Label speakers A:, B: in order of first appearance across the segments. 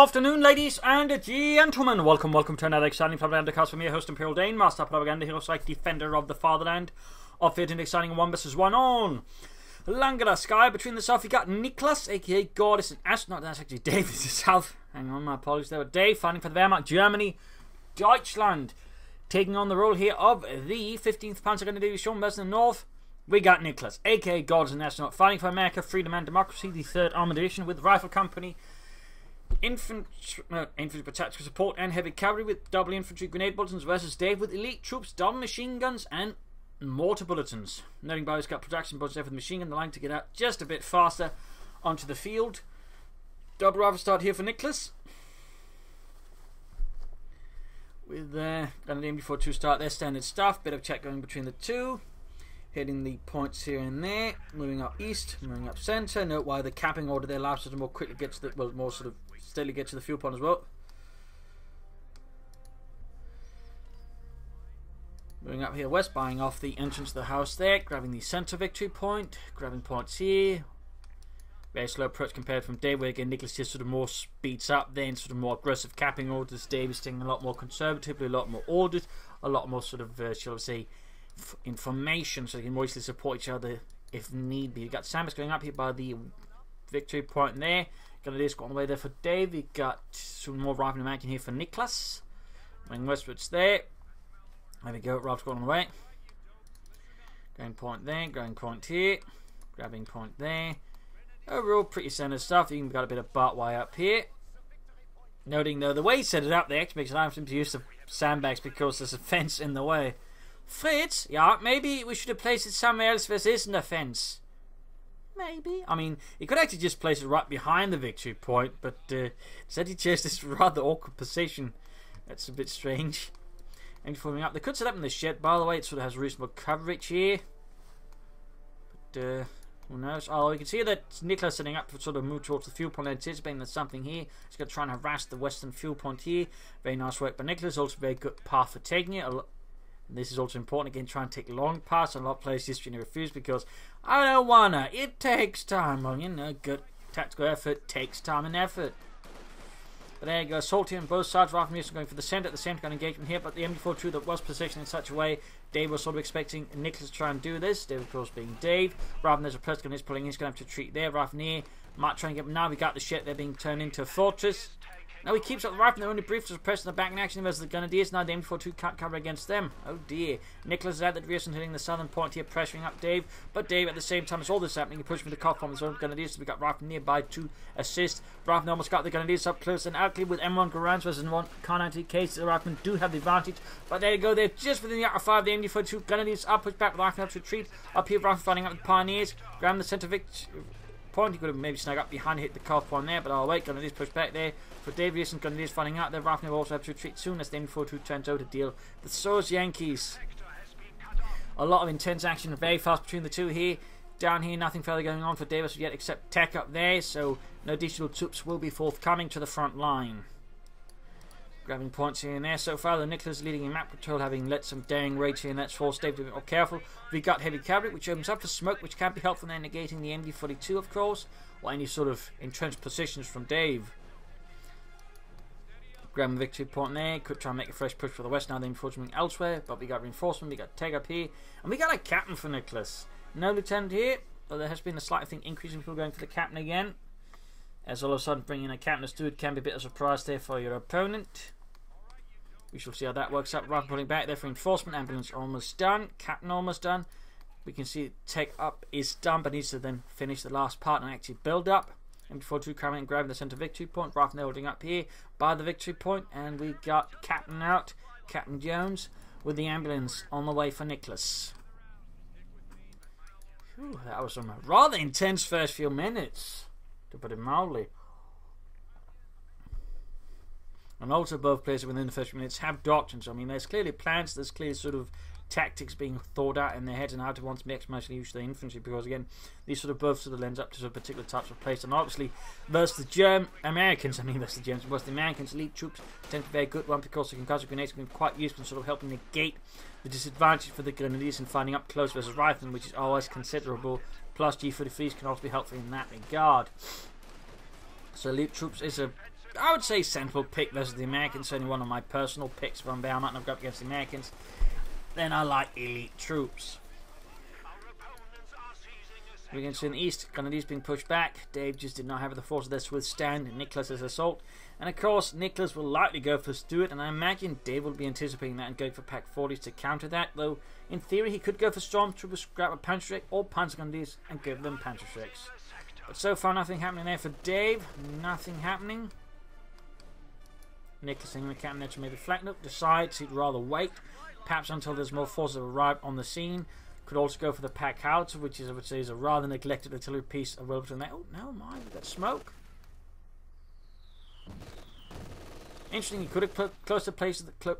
A: afternoon, ladies and gentlemen. Welcome to another exciting Propagandacast from your host, Imperial Dane, Master Propaganda Hero, like Defender of the Fatherland. Of it, an exciting 1 vs 1 on Langara Sky. Between the south, you got Niklas, aka God is an astronaut. That's actually Dave. Is the south. Hang on, my apologies there. Dave, fighting for the Wehrmacht, Germany, Deutschland. Taking on the role here of the 15th Panzer Division, west in the north. We got Niklas, aka God is an astronaut, fighting for America, freedom and democracy, the 3rd Armored Division with Rifle Company, infantry for tactical support, and heavy cavalry with double infantry grenade bulletins versus Dave with elite troops, double machine guns, and mortar bulletins. Noting by, he's got production bullets there for the machine gun, the line to get out just a bit faster onto the field. Double rifle start here for Niklas. With got an aim before 2 start their standard stuff. Bit of check going between the two. Hitting the points here and there. Moving up east, moving up centre. Note why the capping order there allows us to more quickly get to the, well, more sort of steadily get to the fuel point as well. Moving up here west, buying off the entrance of the house there. Grabbing the centre victory point. Grabbing points here. Very slow approach compared from Dave, where again Niklas just sort of more speeds up, then sort of more aggressive capping orders. Dave is staying a lot more conservatively, a lot more ordered, a lot more sort of, shall I say, information, so they can more easily support each other if need be. You got Samus going up here by the victory point there. Got a disc on the way there for Dave. You got some more rifle and action here for Niklas. Going westwards there. There we go. Ralph's going on the way. Going point there. Going point here. Grabbing point there. Overall, pretty standard stuff. You even got a bit of barbed wire up here. Noting though, the way he set it up there actually makes it hard for him to use the sandbags because there's a fence in the way. Fritz, yeah, maybe we should have placed it somewhere else where there isn't a fence. Maybe. I mean, he could actually just place it right behind the victory point, but said he chose this rather awkward position. That's a bit strange. And forming up, they could set up in the shed, by the way. It sort of has reasonable coverage here. But, who knows? Oh, you can see that Niklas setting up to sort of move towards the fuel point, anticipating there's something here. He's going to try and harass the western fuel point here. Very nice work by Niklas. Also very good path for taking it. This is also important, again, try and take long paths. A lot of players just refuse because I don't wanna. It takes time. Well, you know, good tactical effort takes time and effort. But there you go, salty on both sides. Rifle munition going for the centre. At the centre gun engagement here, but the MD42 that was positioned in such a way, Dave was sort of expecting Niklas to try and do this. Dave, of course, being Dave. Rather than there's a press gun is pulling, he's going to have to retreat there. Rifle near, might try and get. Now we got the shit. They're being turned into a fortress. Now he keeps up the rifle, they're only brief to press in the back in action versus the Grenadiers. Now the MD42 can't cover against them. Oh dear. Niklas is at the rear hitting the southern point here, pressuring up Dave. But Dave, at the same time as all this happening, he pushed from the cough from his own Grenadiers. So we got Rifle nearby to assist. Rifle almost got the Grenadiers up close and outclear with M1 Garans versus M1 Car-90 case. The Riflemen do have the advantage. But there you go, they're just within the outer 5. The MD42 Grenadiers are pushed back. Rifle up to retreat. Up here, Rifle fighting up the Pioneers. Grab the centre victory point. He could have maybe snug up behind, hit the cough point there, but I'll wait. Grenadiers push back there for Dave Reese, and Grenadiers finding out their Rifle will also have to retreat soon as the M42 turns out to deal with those Yankees. A lot of intense action, very fast between the two here. Down here, nothing further going on for Davis yet except tech up there, so no additional troops will be forthcoming to the front line. Grabbing points here and there so far. The Niklas leading in map patrol, having let some daring raids here, and that's forced Dave to be more careful. We got heavy cavalry, which opens up for smoke, which can be helpful in negating the MD42, of course, or any sort of entrenched positions from Dave. Grabbing the victory point there, could try and make a fresh push for the west. Now the MD42 moving elsewhere, but we got reinforcement, we got tag up here, and we got a captain for Niklas. No lieutenant here, but there has been a slight, I think, increase in people going for the captain again. As all of a sudden bringing a captain as dude can be a bit of a surprise there for your opponent. We shall see how that works out. Rifle pulling back there for reinforcement. Ambulance almost done. Captain almost done. We can see tech up is done, but needs to then finish the last part and actually build up. MD42 coming and grabbing the centre victory point. Rifle holding up here by the victory point, and we got Captain out. Captain Jones with the ambulance on the way for Niklas. Whew, that was a rather intense first few minutes, to put it mildly. And also both players within the first few minutes have doctrines. I mean, there's clearly plans, there's clearly sort of tactics being thought out in their heads and how to want to maximize the use of the infantry, because again, these sort of both sort of lends up to sort of particular types of place. And obviously, versus the Americans, versus the Americans, elite troops tend to be very good one because the concussive grenades can be quite useful in sort of helping negate the disadvantage for the Grenadiers in finding up close versus riflemen, which is always considerable. Plus, G33s can also be helpful in that regard. So elite troops is a I would say sensible pick versus the Americans. Certainly one of my personal picks from Bear Mountain. I've got against the Americans. Then I like elite troops. We can see in the east, Grenadiers being pushed back. Dave just did not have the force of this to withstand Niklas's assault. And of course, Niklas will likely go for Stuart, and I imagine Dave will be anticipating that and going for Pack 40s to counter that. Though, in theory, he could go for Stormtroopers, grab a Panzer or Panzer Grenadiers and give them Panzer strikes. But so far, nothing happening there for Dave. Nothing happening. Niklas thinking the captain there to maybe flank up, decides he'd rather wait, perhaps until there's more forces arrived on the scene. Could also go for the Pack Howitzer, which is, I would say, is a rather neglected artillery piece of Wilburton there. Oh, no, mind, we've got smoke. Interesting, he could have put close to places that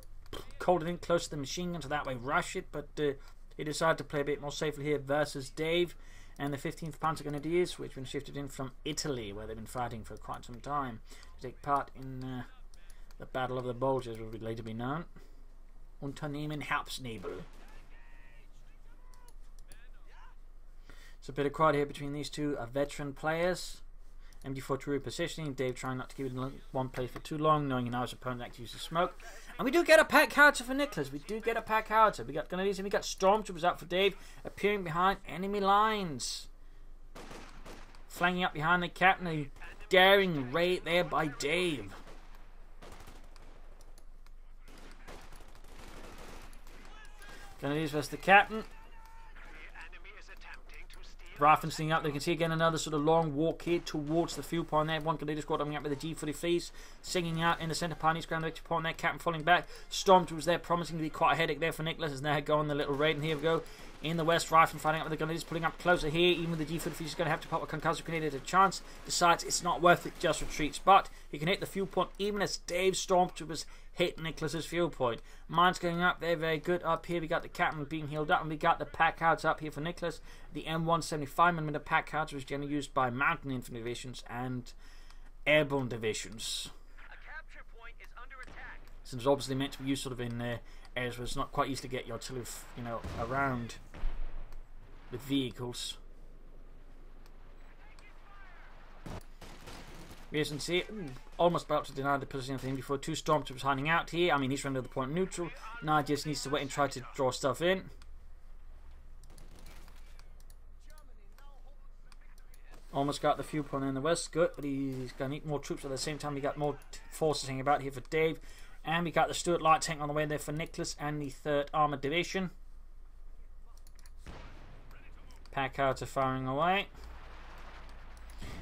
A: called it in close to the machine gun, so that way rush it, but he decided to play a bit more safely here versus Dave and the 15th Panzer Grenadiers, which have been shifted in from Italy, where they've been fighting for quite some time, to take part in the Battle of the Bulges, which would later be known. Unternehmen Herbstnebel. It's a bit of quad here between these two veteran players. MD4 positioning. Dave trying not to keep it in one place for too long, knowing he knows his opponent actually uses smoke. And we do get a Pack Howitzer for Niklas. We do get a Pack Howitzer. We got Grenadiers and we got Stormtroopers out for Dave, appearing behind enemy lines. Flanking up behind the captain. A daring raid there by Dave. Grenadiers versus the captain. Rifling up, they can see again another sort of long walk here towards the fuel point there. One Grenadier squad coming up with the G40 fleece, singing out in the centre pioneers ground victory point there. Captain falling back. Stormtroopers there, promising to be quite a headache there for Niklas as they go on the little raid. And here we go in the west. Rifling fighting up with the Grenadiers, pulling up closer here. Even with the G40 fleece, he's going to have to pop a concussive grenade at a chance. Decides it's not worth it, just retreats. But he can hit the fuel point even as Dave's Stormtroopers hit Niklas's fuel point. Mines going up there, very good. Up here we got the captain being healed up, and we got the Pack Howitzer up here for Niklas. The M175mm Pack Howitzer was generally used by mountain infantry divisions and airborne divisions. Since it's obviously meant to be used sort of in areas where it's not quite easy to get your artillery, around with vehicles. As you can see, almost about to deny the position of him before two Stormtroopers hiding out here. I mean, he's run to the point neutral. Now just needs to wait and try to draw stuff in. Almost got the fuel point in the west. Good, but he's going to need more troops at the same time. We got more forces hanging about here for Dave. And we got the Stuart Light Tank on the way there for Niklas and the 3rd Armoured Division. Pack Howitzer firing away.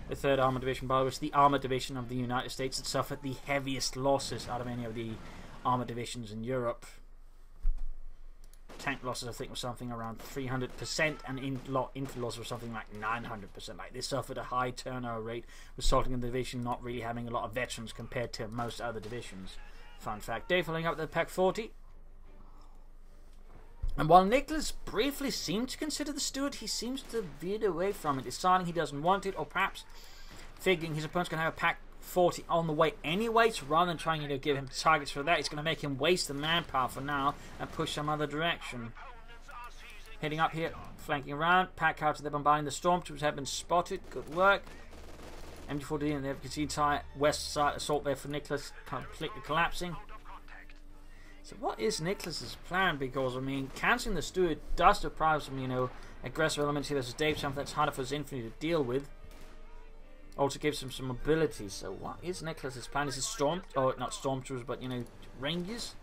A: The 3rd Armoured Division, by the way, was the Armoured Division of the United States that suffered the heaviest losses out of any of the Armoured Divisions in Europe. Tank losses, I think, was something around 300%, and infantry losses were something like 900%. Like, they suffered a high turnover rate, resulting in the division not really having a lot of veterans compared to most other divisions. Fun fact. Dave following up with the Pack 40. And while Niklas briefly seemed to consider the Stuart, he seems to veer away from it, deciding he doesn't want it, or perhaps figuring his opponent's going to have a Pack 40 on the way anyway, so rather than trying to give him targets for that, he's going to make him waste the manpower for now and push some other direction. Heading up here, flanking around, Pack Howitzer, they're bombarding the Stormtroopers, have been spotted, good work. MD-14, and there you can see entire west side assault there for Niklas, completely collapsing. So what is Niklas's plan? Because, I mean, cancelling the Stuart does deprive some, aggressive elements here versus Dave, something that's harder for his infantry to deal with. Also gives him some mobility. So what is Niklas's plan? Is it not Stormtroopers, but, Rangers?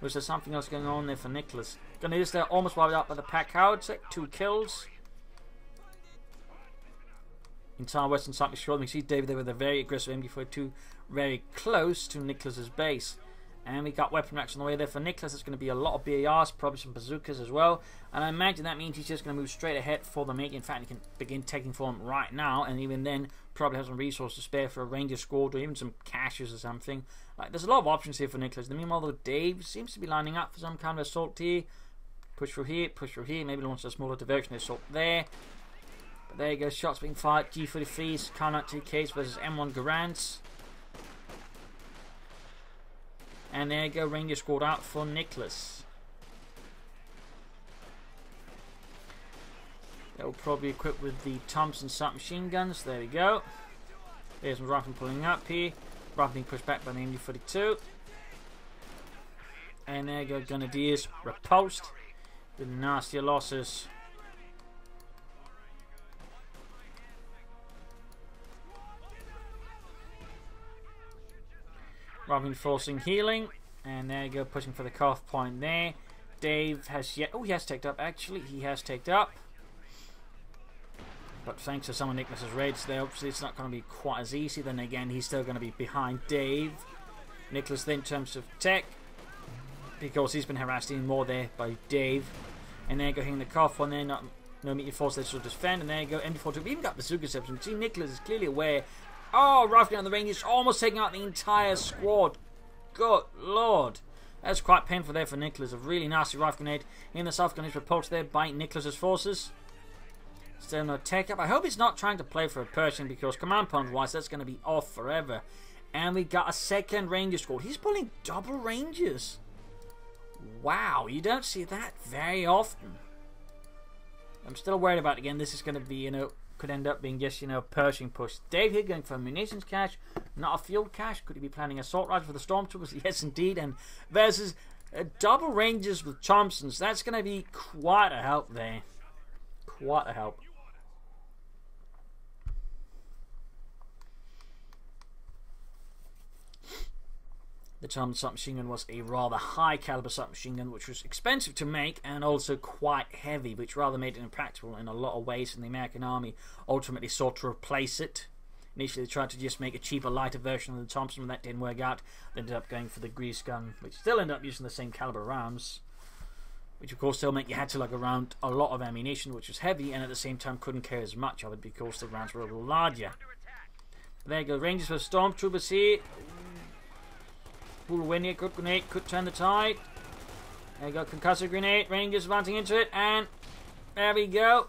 A: Or is there something else going on there for Niklas? Grenadiers there almost wiped out by the Pack Howitzer, 2 kills. Entire western side is short. We see David there with a very aggressive MD-42 very close to Niklas's base. And we got weapon racks on the way there for Niklas. It's going to be a lot of BARs, probably some bazookas as well. And I imagine that means he's just going to move straight ahead for the make. In fact, he can begin taking form right now. And even then, probably have some resources to spare for a Ranger squad or even some caches or something. Like, there's a lot of options here for Niklas. Meanwhile, though, Dave seems to be lining up for some kind of assault here. Push through here, push through here. Maybe launch a smaller diversion assault there. But there you go, shots being fired. G43s, Carnot 2Ks versus M1 Garands. And there you go, Ranger squad out for Niklas. They'll probably equipped with the Thompson submachine guns. There we go. There's some rifle pulling up here. Rather being pushed back by the MU-42. And there you go, Grenadiers repulsed with nastier losses. Robin forcing healing, and there you go, pushing for the cuff point there. Dave has yet. Oh, he has taken up. Actually, he has taken up. But thanks to some of Niklas's raids there, obviously it's not going to be quite as easy. Then again, he's still going to be behind Dave. Niklas then in terms of tech, because he's been harassed even more there by Dave. And there you go, hitting the cuff one there. Not no immediate force there to defend. And there you go, MD42. We've even got bazooka reception. See, Niklas is clearly aware. Oh, rifling on the range is almost taking out the entire squad. Good lord. That's quite painful there for Niklas. A really nasty rifle grenade in the South Grenade repulsed there by Niklas's forces. Still no take up. I hope he's not trying to play for a Pershing, because command point wise that's going to be off forever. And we got a second Ranger squad. He's pulling double Rangers. Wow, you don't see that very often. I'm still worried about, again, this is going to be, you know, could end up being just, you know, Pershing push. Dave here going for a munitions cache, not a fuel cache. Could he be planning assault rifle for the Stormtroopers? Yes, indeed. And versus double Rangers with Thompsons. That's going to be quite a help there. Quite a help. The Thompson submachine gun was a rather high caliber submachine gun, which was expensive to make and also quite heavy, which rather made it impractical in a lot of ways, and the American Army ultimately sought to replace it. Initially they tried to just make a cheaper, lighter version of the Thompson, and that didn't work out. They ended up going for the grease gun, which still ended up using the same caliber rounds, which of course still meant you had to lug around a lot of ammunition, which was heavy, and at the same time couldn't carry as much of it because the rounds were a little larger. But there you go, Rangers for Stormtroopers here. Pull away, good grenade, could turn the tide. There you go, concussive grenade, Rangers advancing into it, and there we go.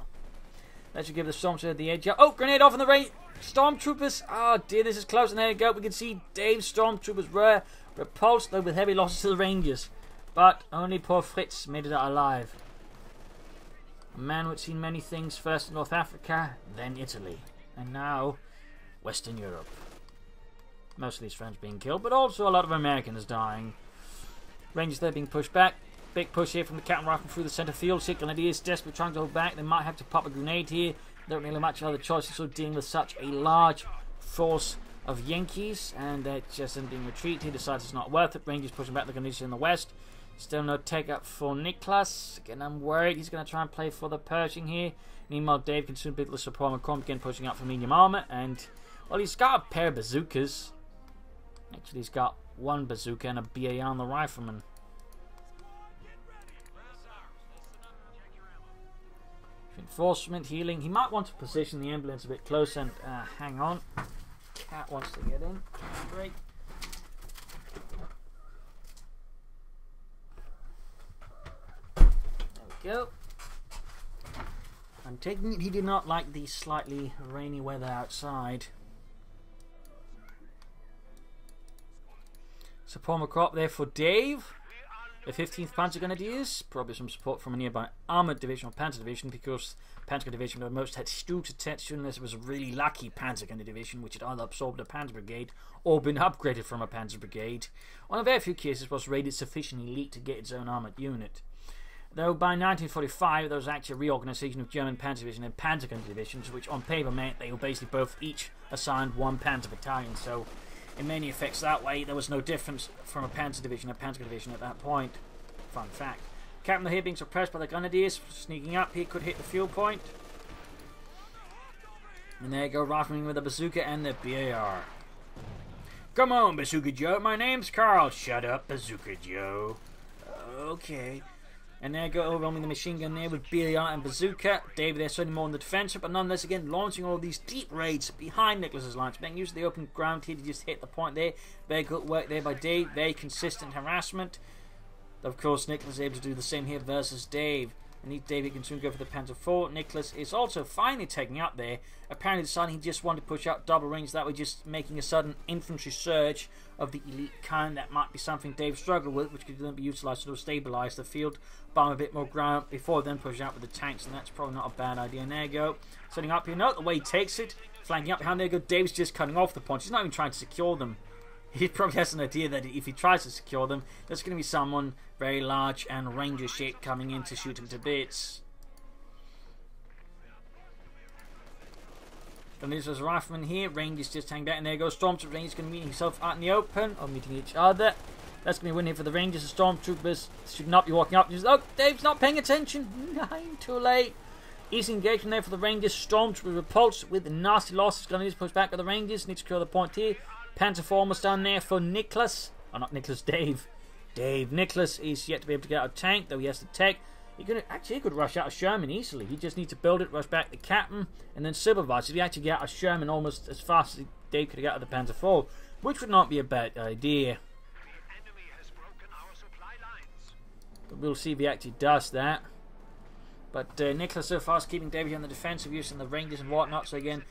A: That should give the Stormtroopers the edge. Oh, grenade off on the right. Stormtroopers, oh dear, this is close, and there you go. We can see Dave's Stormtroopers were repulsed, though with heavy losses to the Rangers. But only poor Fritz made it out alive. A man who had seen many things, first in North Africa, then Italy, and now Western Europe. Most of these French being killed, but also a lot of Americans dying. Rangers there being pushed back. Big push here from the Captain Rifle through the centre field. Grenadiers desperately trying to hold back. They might have to pop a grenade here. They don't really much other choices, so dealing with such a large force of Yankees, and they're just being retreated. He decides it's not worth it. Rangers pushing back the Grenadiers in the west. Still no take up for Niklas. Again, I'm worried he's going to try and play for the Pershing here. Meanwhile, Dave can soon beat the support McCormick again, pushing out for medium armour, and well, he's got a pair of bazookas. Actually, he's got one bazooka and a BA on the rifleman. Reinforcement, healing. He might want to position the ambulance a bit closer and hang on. Cat wants to get in. Great. There we go. I'm taking it he did not like the slightly rainy weather outside. Support McCrop there for Dave. The 15th Panzer Grenadiers. Probably some support from a nearby Armoured Division or Panzer Division, because Panzer Division at most had stood attention unless it was a really lucky Panzer Division, which had either absorbed a Panzer Brigade or been upgraded from a Panzer Brigade. On a very few cases was rated sufficiently elite to get its own armoured unit. Though by 1945 there was actually a reorganisation of German Panzer Division and Panzer Divisions, which on paper meant they were basically both each assigned one Panzer Battalion, so in many effects that way there was no difference from a Panzer Division and Panzer Division at that point. Fun fact. Captain here being suppressed by the Grenadiers, sneaking up, he could hit the fuel point. And there you go, rifling with the bazooka and the BAR. Come on, Bazooka Joe, my name's Carl. Shut up, Bazooka Joe. Okay. And there you go, overwhelming the machine gun there with BAR and bazooka. David there certainly more on the defensive, but nonetheless again launching all these deep raids behind Niklas's lines, making use of the open ground here to just hit the point there. Very good work there by Dave, very consistent harassment. Of course, Niklas is able to do the same here versus Dave. And David can soon go for the Panther 4. Niklas is also finally taking up there. Apparently deciding he just wanted to push out double range, that way just making a sudden infantry surge of the elite kind. That might be something Dave struggled with, which could then be utilised to stabilise the field, bomb a bit more ground before then push out with the tanks, and that's probably not a bad idea. And there you go. Setting up here, note the way he takes it. Flanking up behind, there you go. Dave's just cutting off the points. He's not even trying to secure them. he probably has an idea that if he tries to secure them, there's going to be someone very large and ranger shaped coming in to shoot him to bits. And there's a rifleman here. Rangers just hang back, and there goes Stormtroopers. Rangers going to meet himself out in the open, or meeting each other. That's going to be a win here for the Rangers. The Stormtroopers should not be walking up. Oh, Dave's not paying attention. Nine, too late. Easy engagement there for the Rangers. Stormtroopers repulsed with nasty losses. Going to need to push back at the Rangers. Need to secure the point here. Panther almost down there for Niklas. Oh, not Niklas, Dave. Niklas is yet to be able to get out of tank, though he has the tech. He could rush out of Sherman easily. He just needs to build it, rush back the captain, and then supervise. If he actually get out of Sherman almost as fast as Dave could get out of the Panther 4, which would not be a bad idea. But we'll see if he actually does that. But Niklas so far is keeping David on the defensive, using the Rangers and whatnot. So again,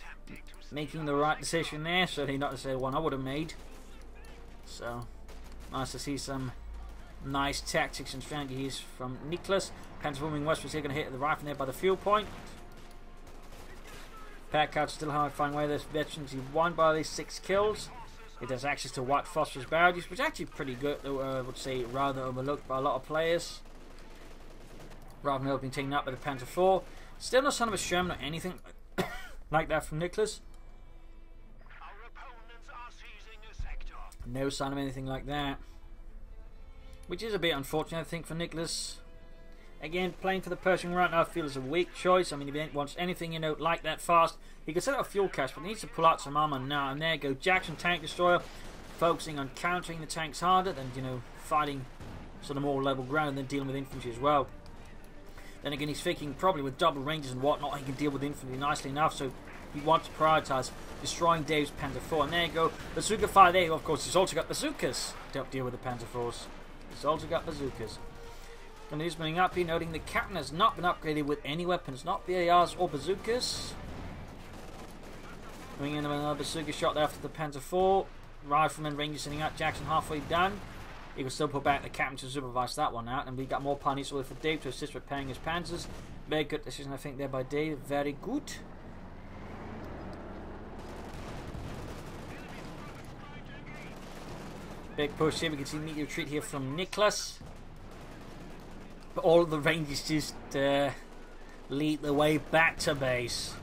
A: making the right decision there. Certainly not to say one I would have made. So nice to see some nice tactics and strategies from Niklas. Panther moving west, was here going to hit the rifle there by the fuel point. Packard still hard to find where this veterans. He won by these 6 kills. He has access to white phosphorus barrels, which is actually pretty good, though I would say rather overlooked by a lot of players. Rather than being taken up by the Panther 4. Still no sign of a Sherman or anything like that from Niklas. No sign of anything like that. Which is a bit unfortunate, I think, for Niklas. Again, playing for the Pershing right now I feel is a weak choice. I mean, if he wants anything, like that fast, he could set up a fuel cache, but he needs to pull out some armor now. And there go Jackson Tank Destroyer, focusing on countering the tanks harder than, fighting sort of more level ground and then dealing with infantry as well. Then again, he's thinking probably with double ranges and whatnot, he can deal with infantry nicely enough, so he wants to prioritise destroying Dave's Panther 4. And there you go, Bazooka Fire there. Of course, he's also got bazookas to help deal with the Panther 4s. He's also got bazookas. And he's moving up here, noting the captain has not been upgraded with any weapons, not BARs or bazookas. Bringing in another bazooka shot there after the Panther 4. Rifleman Ranger sending out Jackson halfway done. He can still put back the captain to supervise that one out. And we got more punish for Dave to assist repairing his Panzers. Very good decision, I think, there by Dave. Very good. Big push here. We can see immediate retreat here from Niklas. But all of the Rangers just lead the way back to base.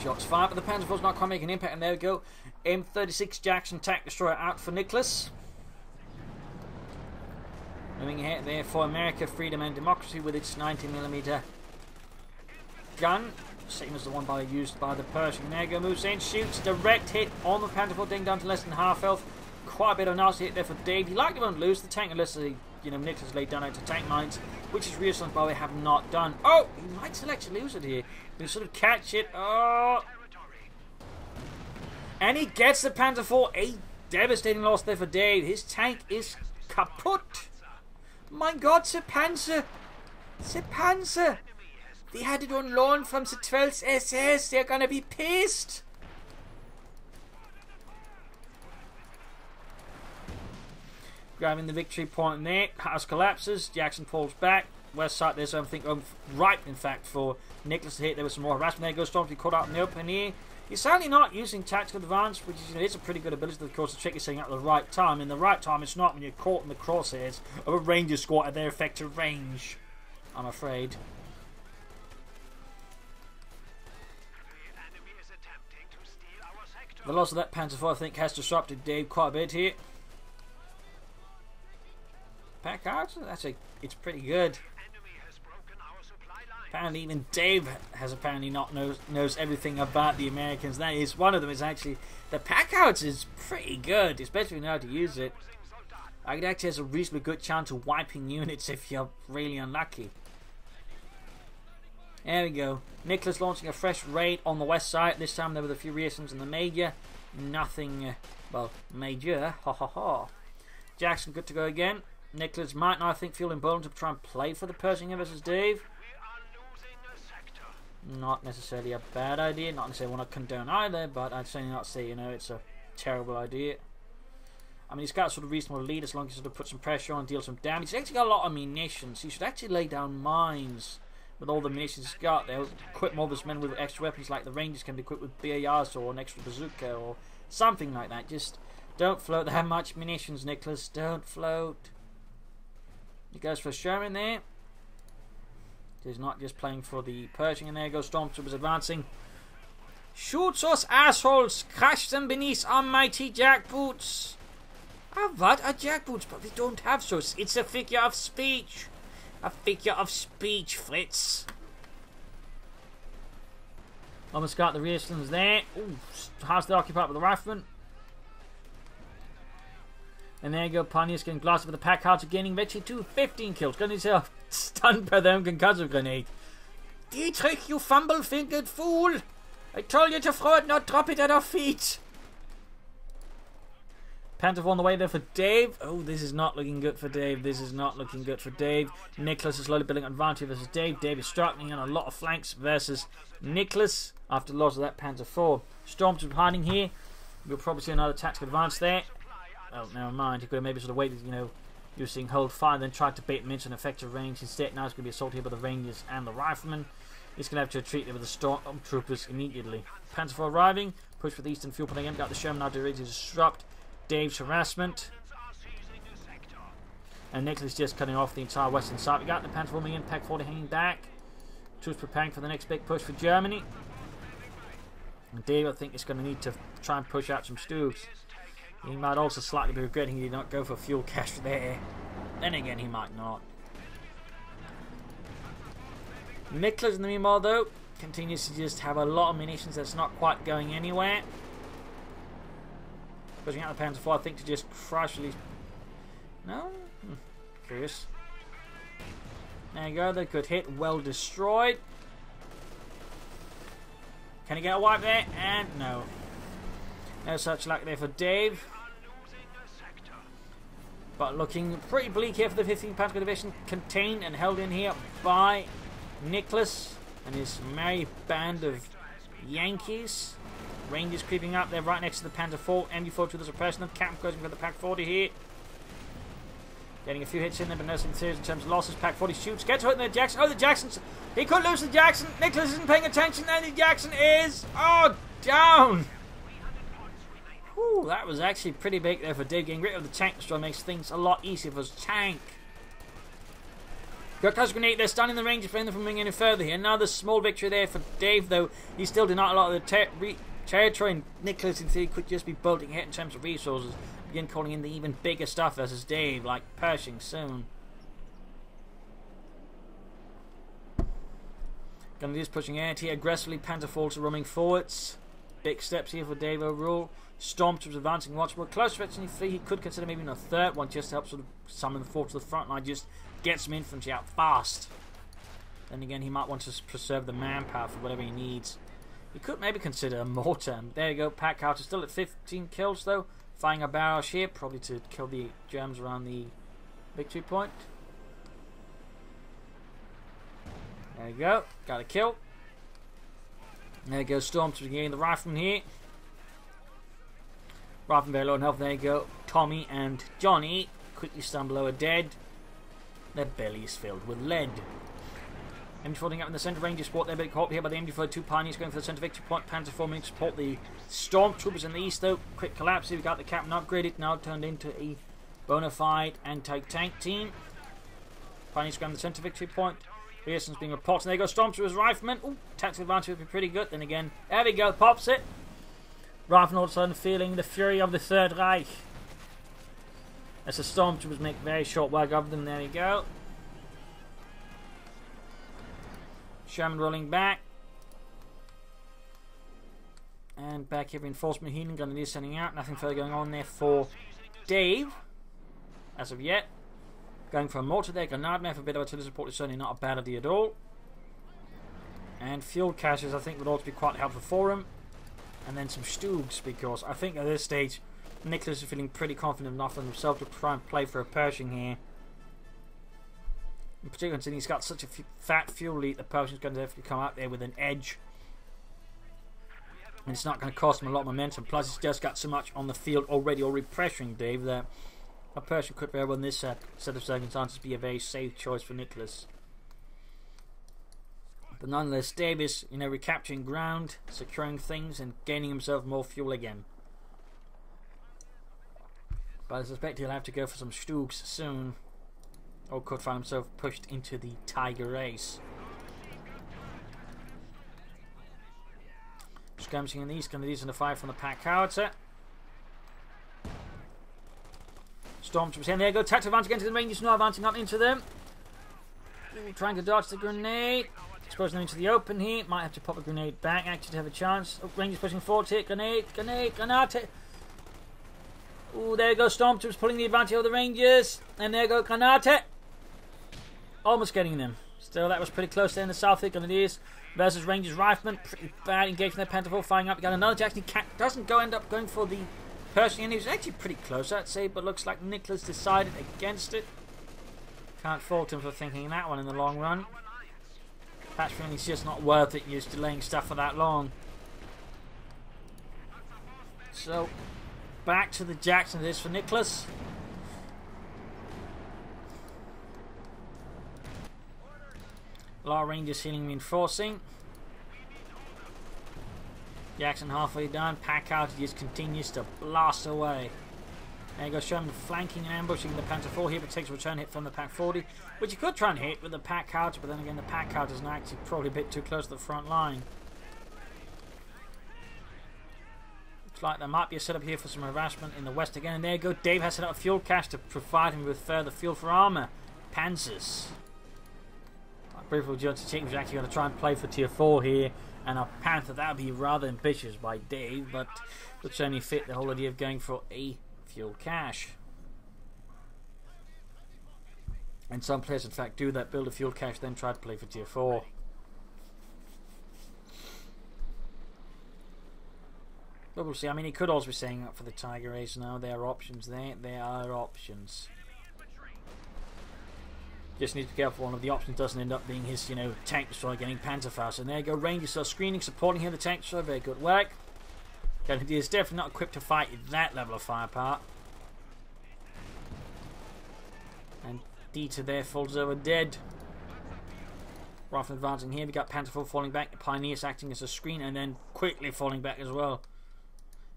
A: Shots fired, but the Panther 4's not quite making an impact, and there we go. M36 Jackson Tank Destroyer out for Niklas. Moving ahead there for America, Freedom and Democracy with its 90mm gun. Same as the one used by the Pershing. There go, moves in, shoots, direct hit on the Panther 4, ding down to less than half health. Quite a bit of nasty hit there for Dave. He likely won't lose the tank unless Niklas laid down out to tank mines, which is real something they have not done. Oh, he might still actually lose it here. He'll sort of catch it. Oh, and he gets the Panther 4. A devastating loss there for Dave. His tank is kaput. My God, Sir Panzer. Sir Panzer. They had it on loan from the 12th SS. They're gonna be pissed. Grabbing the victory point there. House collapses. Jackson pulls back. West side there's something right, in fact, for Niklas to hit. There was some more harassment. There goes Stormtroopers caught out in the open here. He's certainly not using tactical advance, which is, it's a pretty good ability. Of course, the trick is setting up at the right time. In the right time, it's not when you're caught in the crosshairs of a Ranger squad at their effective range, I'm afraid. The loss of that Panther 4, I think, has disrupted Dave quite a bit here. Packard, it's pretty good. Apparently, even Dave has apparently knows everything about the Americans. That is, one of them is actually the Packards is pretty good, especially when you know how to use it. It actually has a reasonably good chance of wiping units if you're really unlucky. There we go. Niklas launching a fresh raid on the west side. This time there were a few reasons in the major. Nothing, well, major. Ha ha ha. Jackson good to go again. Niklas might not, I think, feel emboldened to try and play for the Pershing versus Dave. Not necessarily a bad idea. Not necessarily want to condone either, but I'd certainly not say, it's a terrible idea. I mean, he's got a sort of reasonable lead as long as he sort of put some pressure on, deal some damage. He's actually got a lot of munitions. He should actually lay down mines with all the munitions he's got. They'll equip more of his men with extra weapons, like the Rangers can be equipped with BARs or an extra bazooka or something like that. Just don't float that much munitions, Niklas. Don't float. He goes for Sherman there. He's not just playing for the Pershing, and there goes Stormtroopers advancing. Shoot us, assholes! Crash them beneath our mighty jackboots! Ah, what are jackboots? But we don't have those. It's a figure of speech. A figure of speech, Fritz. Almost got the Rieslings there. Ooh, hardly occupied with the riflemen. And there you go, Pioneers getting blasted with the pack cards, gaining victory to 15 kills. Got himself stunned by their own concussive grenade. Dietrich, you fumble-fingered fool! I told you to throw it, not drop it at our feet! Panther on the way there for Dave. Oh, this is not looking good for Dave. This is not looking good for Dave. Niklas is slowly building an advantage versus Dave. Dave is struggling on a lot of flanks versus Niklas after the loss of that Panther 4. Stormtroopers hiding here. We'll probably see another tactical advance there. Oh, never mind. He could have maybe sort of waited, you know, using hold fire, then tried to bait him into an effective range. Instead, now it's going to be assaulted here by the Rangers and the Riflemen. He's going to have to retreat there with the Stormtroopers immediately. Panther 4 arriving. Push for the Eastern Fuel Point again. Got the Sherman now ready to disrupt Dave's harassment. And Niklas just cutting off the entire western side. We got the Panther 4 again. Pack 40 hanging back. Troops preparing for the next big push for Germany. And Dave, I think, is going to need to try and push out some Stoogs. He might also slightly be regretting he did not go for fuel cache there. Then again, he might not. Niklas, in the meanwhile, though, continues to just have a lot of munitions that's not quite going anywhere. Pushing out the Panzer 4, I think, to just crush at least. No? Curious. There you go, they could hit. Well destroyed. Can he get a wipe there? And no. No such luck there for Dave. But looking pretty bleak here for the 15th Panzer Division, contained and held in here by Niklas and his merry band of Yankees. Rangers creeping up there right next to the Panther 4. MG4 to the suppression of Captain goes for the Pack 40 here. Getting a few hits in there, but nothing serious in terms of losses. Pack 40 shoots, gets hit in the Jackson. Oh, the Jackson's. He could lose the Jackson. Niklas isn't paying attention, and the Jackson is. Oh, down. Whew, that was actually pretty big there for Dave. Getting rid of the tank destroyer makes things a lot easier for his tank. Got Cuz Grenade, they're stunning the Rangers, preventing them from moving any further here. Another small victory there for Dave, though. He still did not a lot of the territory, and Niklas in theory could just be bolting ahead in terms of resources. Begin calling in the even bigger stuff versus Dave, like Pershing soon. Gonna just pushing ahead here aggressively. Panther falls roaming forwards. Big steps here for Dave overall. Stormtroopers advancing much more close threats than he could consider maybe a third one just to help sort of summon the force to the front line. Just get some infantry out fast. Then again, he might want to preserve the manpower for whatever he needs. He could maybe consider a mortar. There you go. Pack out is still at 15 kills though. Firing a barrage here, probably to kill the Germans around the victory point. There you go. Got a kill. There you go. Stormtroopers getting the rifleman here. Rifleman very low in health. There you go. Tommy and Johnny quickly stumble over dead. Their bellies filled with lead. MG folding up in the centre. Rangers support their bit caught here by the MG42 Pioneers going for the centre victory point. Panzer forming to support the Stormtroopers in the east though. Quick collapse here. We got the captain upgraded, now turned into a bona fide anti-tank team. Pioneers going to the centre victory point. Pearson's being reported. There you go. Stormtroopers Rifleman. Ooh, tactical advantage would be pretty good. Then again, there we go. Pops it. Rifleman all of a sudden feeling the fury of the Third Reich. As the Stormtroopers make very short work of them. There you go. Sherman rolling back. And back here, reinforcement healing. Gunner is sending out. Nothing further going on there for Dave. As of yet. Going for a mortar there. Grenade for a bit of artillery support is certainly not a bad idea at all. And fuel caches I think would also be quite helpful for him. And then some Stoogs, because I think at this stage Niklas is feeling pretty confident enough in himself to try and play for a Pershing here. In particular, considering he's got such a fat fuel lead, the Pershing's going to have to come out there with an edge. And it's not going to cost him a lot of momentum. Plus, he's just got so much on the field already pressuring Dave that a Pershing could very well in this set of circumstances be a very safe choice for Niklas. But nonetheless, Dave is, recapturing ground, securing things, and gaining himself more fuel again. But I suspect he'll have to go for some Stoogs soon, or could find himself pushed into the Tiger race. Skirmishing in these, going to use in the fire from the pack howitzer. Stormtroopers here, there you go, tactical advance against the Rangers, now advancing up into them. Trying to dodge the grenade. Exposing them into the open here. Might have to pop a grenade back actually to have a chance. Oh, Rangers pushing forward here. Grenade. Oh, there you go. Stormtroopers pulling the advantage of the Rangers. And there you go. Granate. Almost getting them. Still, that was pretty close there in the south here. Grenadiers versus Rangers Riflemen. Pretty bad engagement there. Panther 4 firing up. We got another Jackson. Doesn't end up going for the person. He was actually pretty close, I'd say. But looks like Niklas decided against it. Can't fault him for thinking that one in the long run. Perhaps feeling it's just not worth it used delaying stuff for that long. So, back to the Jackson it is for Niklas. A lot of Rangers healing reinforcing. Jackson halfway done. Pack out, he just continues to blast away. There you go, Sherman flanking and ambushing the Panther 4 here, but takes a return hit from the Pack 40, which you could try and hit with the Pack Howitzer, but then again the Pack Howitzer is actually probably a bit too close to the front line. Looks like there might be a setup here for some harassment in the west again, and there you go, Dave has set up a fuel cache to provide him with further fuel for armour. Panzers. Briefly, Johnson Chicken was actually going to try and play for tier 4 here, and a Panther, that would be rather ambitious by Dave, but would certainly fit the whole idea of going for a fuel cache. And some players in fact do that, build a fuel cache, then try to play for tier 4. But we'll see. I mean, he could also be saying up for the Tiger race now. There are options there. There are options. Just need to be careful one of the options doesn't end up being his, tank destroyer getting Panther fast. And there you go, Rangers still screening, supporting here the tank destroyer. Very good work. He is definitely not equipped to fight that level of firepower. And Dieter there falls over dead. Rifle advancing here. We got Panther 4 falling back. The Pioneers acting as a screen and then quickly falling back as well.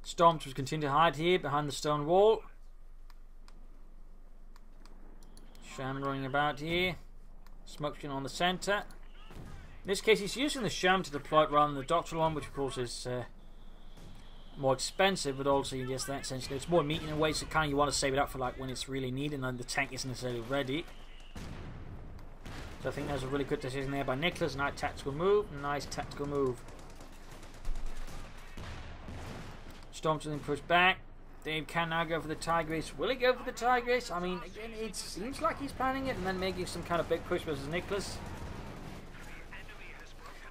A: Stormtroopers continue to hide here behind the stone wall. Sherman running about here. Smoke screen on the centre. In this case, he's using the Sherman to deploy it rather than the doctoral one, which of course is more expensive, but also in just that sense it's more meat in a way, so kind of you want to save it up for like when it's really needed and the tank isn't necessarily ready. So I think that's a really good decision there by Niklas. Nice tactical move. Nice tactical move. Stormtroopers pushed back. Dave can now go for the Tiger race. Will he go for the Tiger race? I mean, again, it seems like he's planning it and then making some kind of big push versus Niklas.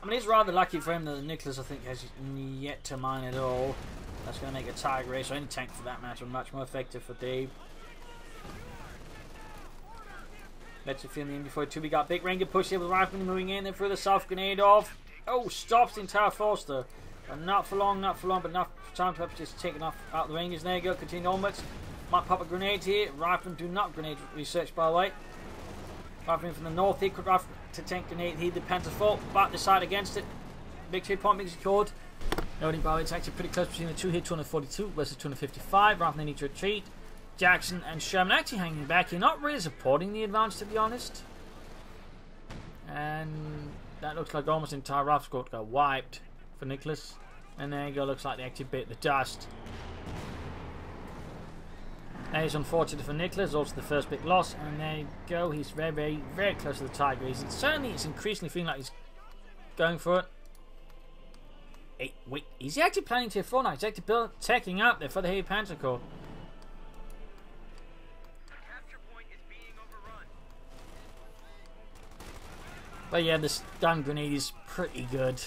A: I mean, it's rather lucky for him that Niklas, I think, has yet to mine at all. That's going to make a Tiger race, or any tank for that matter, much more effective for Dave. Let's see in the before 2. We got big Ranger push here with Rifleman moving in, then through the self grenade off. Oh, stops the entire force though. But not for long, but enough time to just take enough out the Rangers. There you go, continue onwards. Might pop a grenade here. Rifleman do not grenade research, by the way. Rifleman from the north here could rifle to tank grenade here. The Panther 4 back decide against it. Big 2 point being secured. Noting by the way, it's actually pretty close between the two here. 242 versus 255. Rifleman need to retreat. Jackson and Sherman actually hanging back here, not really supporting the advance to be honest. And that looks like almost the entire rifle squad got wiped for Niklas. And there you go, looks like they actually bit the dust. That is unfortunate for Niklas, also the first big loss. And there you go, he's very, very, very close to the Tiger. It's increasingly feeling like he's going for it. Hey, wait, is he actually planning tier 4 now? He's actually taking out there for the heavy Panther Corps. But yeah, the stun grenade is pretty good.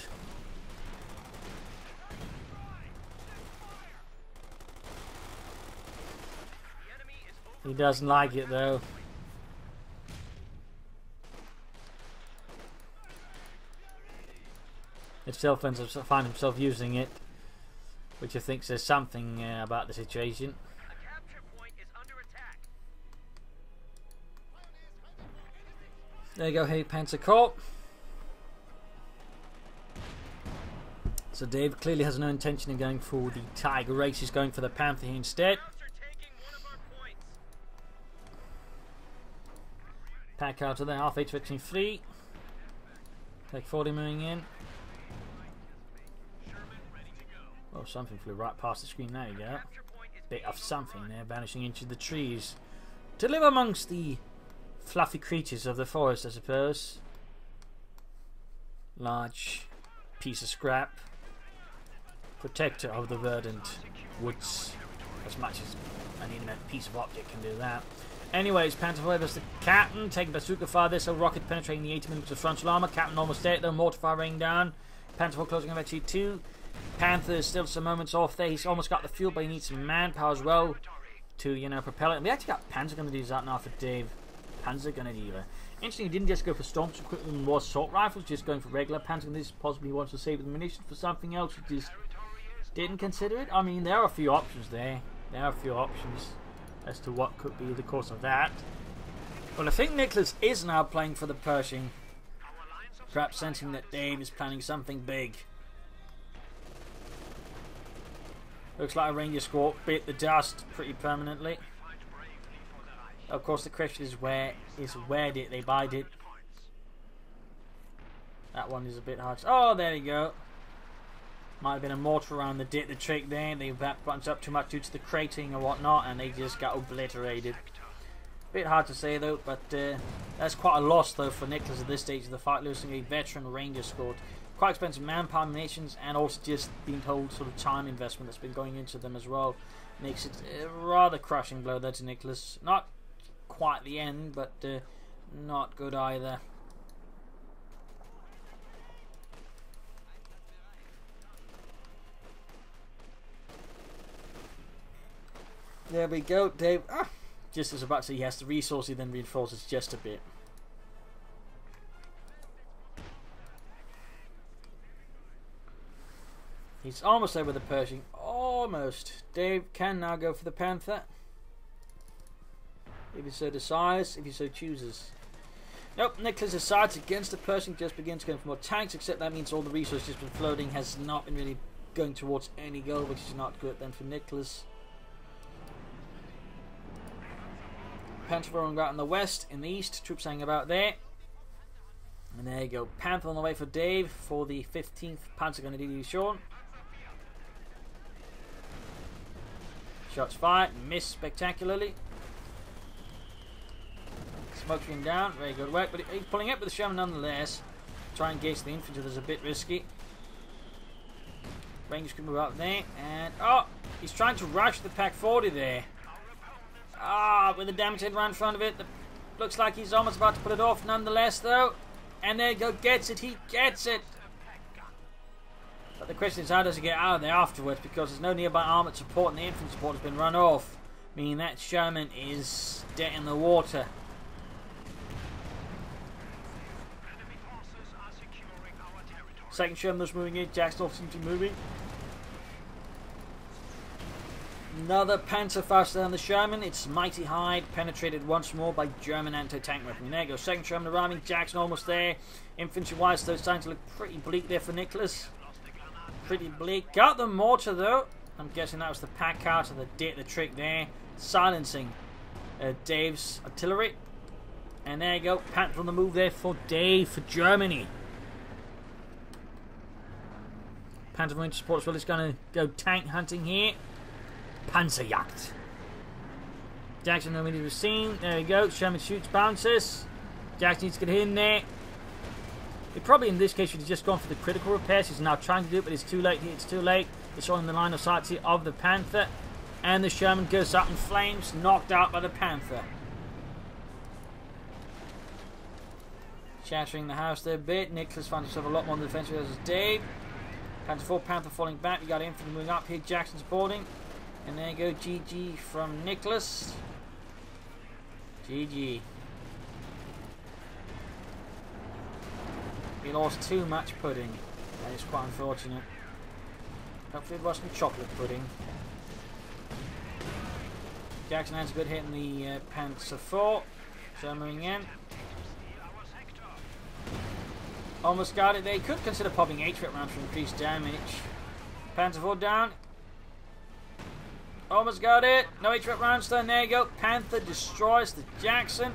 A: He doesn't like it though. If still finds himself using it, which I think says something about the situation. There you go, hey Panther Corps. So Dave clearly has no intention of going for the Tiger race. He's going for the Panther here instead. Pack out of there, half 8 to 3. Take 40 moving in. Oh, something flew right past the screen. There you go. Bit of something there vanishing into the trees. To live amongst the fluffy creatures of the forest, I suppose. Large piece of scrap. Protector of the verdant woods. As much as an inanimate piece of object can do that. Anyways, Panther fires the Captain, taking bazooka fire. This rocket penetrating the 80mm of frontal armor. Captain almost dead though. Mortar fire raining down. Panther closing on actually 2. Panther is still some moments off there. He's almost got the fuel, but he needs some manpower as well to, you know, propel it. And we actually got Panzer going to do that now for Dave. Panzer going to do that. Interesting, he didn't just go for Stormtroopers equipment and more assault rifles, just going for regular Panzer. This possibly wants to save the munitions for something else. He just didn't consider it. I mean, there are a few options there. There are a few options as to what could be the course of that. Well, I think Niklas is now playing for the Pershing. Perhaps sensing that Dave is planning something big. Looks like a Ranger squad bit the dust pretty permanently. Of course, the question is where did they bite it? That one is a bit hard. Oh, there you go. Might have been a mortar around the trick there. They bunched up too much due to the crating or whatnot, and they just got obliterated. Bit hard to say though, but that's quite a loss though for Niklas at this stage of the fight, losing a veteran Ranger squad. Quite expensive manpower, munitions, and also just being told sort of time investment that's been going into them as well. Makes it a rather crushing blow there to Niklas. Not quite the end, but not good either. There we go, Dave. Just as about to say, he has the resource, he then reinforces just a bit. He's almost there with the Pershing. Almost. Dave can now go for the Panther. If he so decides, if he so chooses. Nope, Niklas decides against the Pershing, just begins going for more tanks, except that means all the resources just been floating, has not been really going towards any goal, which is not good then for Niklas. Panther rolling out in the west, in the east, troops hanging about there. And there you go, Panther on the way for Dave for the 15th Panzer going to do Sean. Shots fired, missed spectacularly. Smoke screen down, very good work, but he's pulling up with the Sherman nonetheless. Try and engage the infantry, that's a bit risky. Rangers can move up there, and oh, he's trying to rush the Pack 40 there. With the damage head right in front of it. Looks like he's almost about to put it off nonetheless though. And there you go, gets it, he gets it. But the question is, how does he get out of there afterwards? Because there's no nearby armoured support and the infantry support has been run off. Meaning that Sherman is dead in the water. Second Sherman was moving in, Jackson also seems to be moving. Another Panther faster than the Sherman. It's mighty hide, penetrated once more by German anti-tank weaponry. There you go, second Sherman arriving, Jackson almost there. Infantry-wise, though, it's starting to look pretty bleak there for Niklas. Pretty bleak. Got the mortar though. I'm guessing that was the pack out and the trick there. Silencing Dave's artillery. And there you go, Panther on the move there for Dave for Germany. Panther Ranger support as well is going to go tank hunting here. Panzerjagd. Jackson no immediately seen. There you go. Sherman shoots, bounces. Jackson needs to get in there. He probably in this case should have just gone for the critical repairs. He's now trying to do it, but it's too late here. It's too late. It's on the line of sight here of the Panther. And the Sherman goes up in flames, knocked out by the Panther. Shattering the house there a bit. Niklas finds himself a lot more on the defensive as Dave. Panther 4, Panther falling back. You got infantry moving up here. Jackson supporting. And there you go, GG from Niklas. GG. He lost too much pudding. That is quite unfortunate. Hopefully it wasn't chocolate pudding. Jackson has a good hit in the Panzer 4. So moving in. Almost got it. They could consider popping HVAC rounds for increased damage. Panther 4 down. Almost got it. No HVAC rounds done. There you go. Panther destroys the Jackson.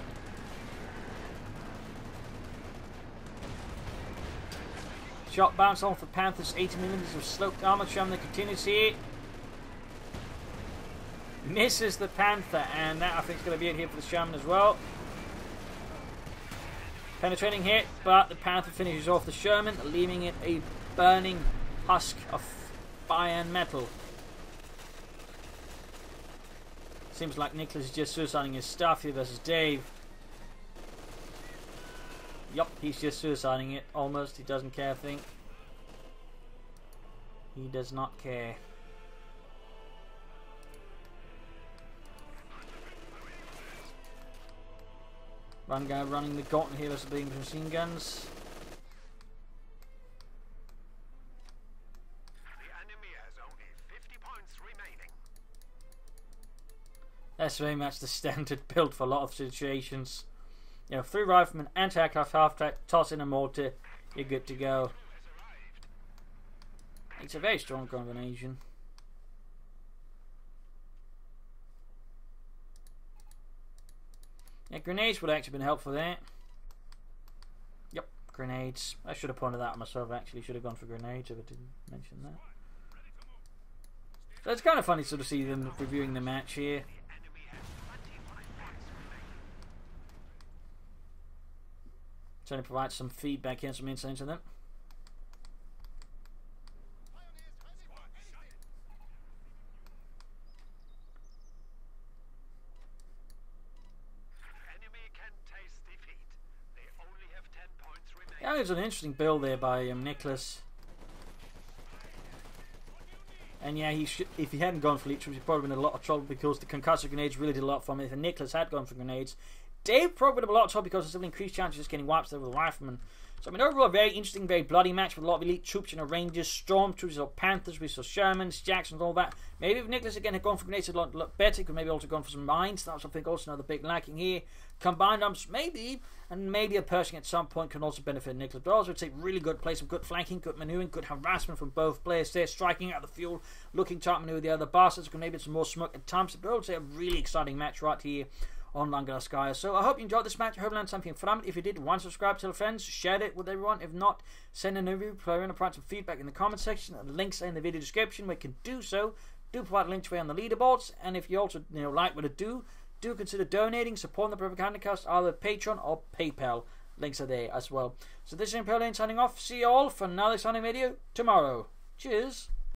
A: Shot bounce on for Panthers. 80mm of sloped armor trim that continues here. Misses the Panther, and that I think is going to be it here for the Sherman as well. Penetrating hit, but the Panther finishes off the Sherman, leaving it a burning husk of fire and metal. Seems like Niklas is just suiciding his stuff here versus Dave. Yup, he's just suiciding it, almost. He doesn't care, I think. He does not care. One guy running the gauntlet here versus being machine guns.
B: The enemy has only 50 points remaining.
A: That's very much the standard build for a lot of situations. You know, 3 riflemen, anti-aircraft half-track, toss in a mortar, you're good to go. It's a very strong combination. Yeah, grenades would actually have been helpful there. Yep, grenades. I should have pointed that out myself, actually. Should have gone for grenades if I didn't mention that. So it's kind of funny sort of see them reviewing the match here. Trying to provide some feedback here, some insight into them. Yeah, it was an interesting build there by Niklas. And yeah, if he hadn't gone for leech troops, he'd probably been in a lot of trouble because the concussive grenades really did a lot for him. If Niklas had gone for grenades, Dave probably would have a lot of trouble because there's still increased chances of just getting wiped over the riflemen. So I mean, overall, a very interesting, very bloody match with a lot of elite troops, you know, Rangers, Stormtroopers, or Panthers. We saw Shermans, Jacksons, all that. Maybe if Niklas again had gone for grenades, it'd look better. He could maybe also gone for some mines. That was, I think, also another big lacking here. Combined arms, maybe, and maybe a Pershing at some point can also benefit Niklas. But also, it's a really good play, some good flanking, good maneuvering, good harassment from both players there, striking out the fuel, looking to outmaneuver the other bastards. Maybe some more smoke at times. But I would say a really exciting match right here on Propagandacaster. So I hope you enjoyed this match. I hope you learned something from it. If you did, one, subscribe, tell friends, share it with everyone. If not, send a review, provide some feedback in the comment section. The links are in the video description where you can do so. Do provide links away on the leaderboards, and if you also like what I do consider donating, supporting the Propagandacaster, either Patreon or PayPal. Links are there as well. So this is Imperial signing off. See you all for another exciting video tomorrow. Cheers.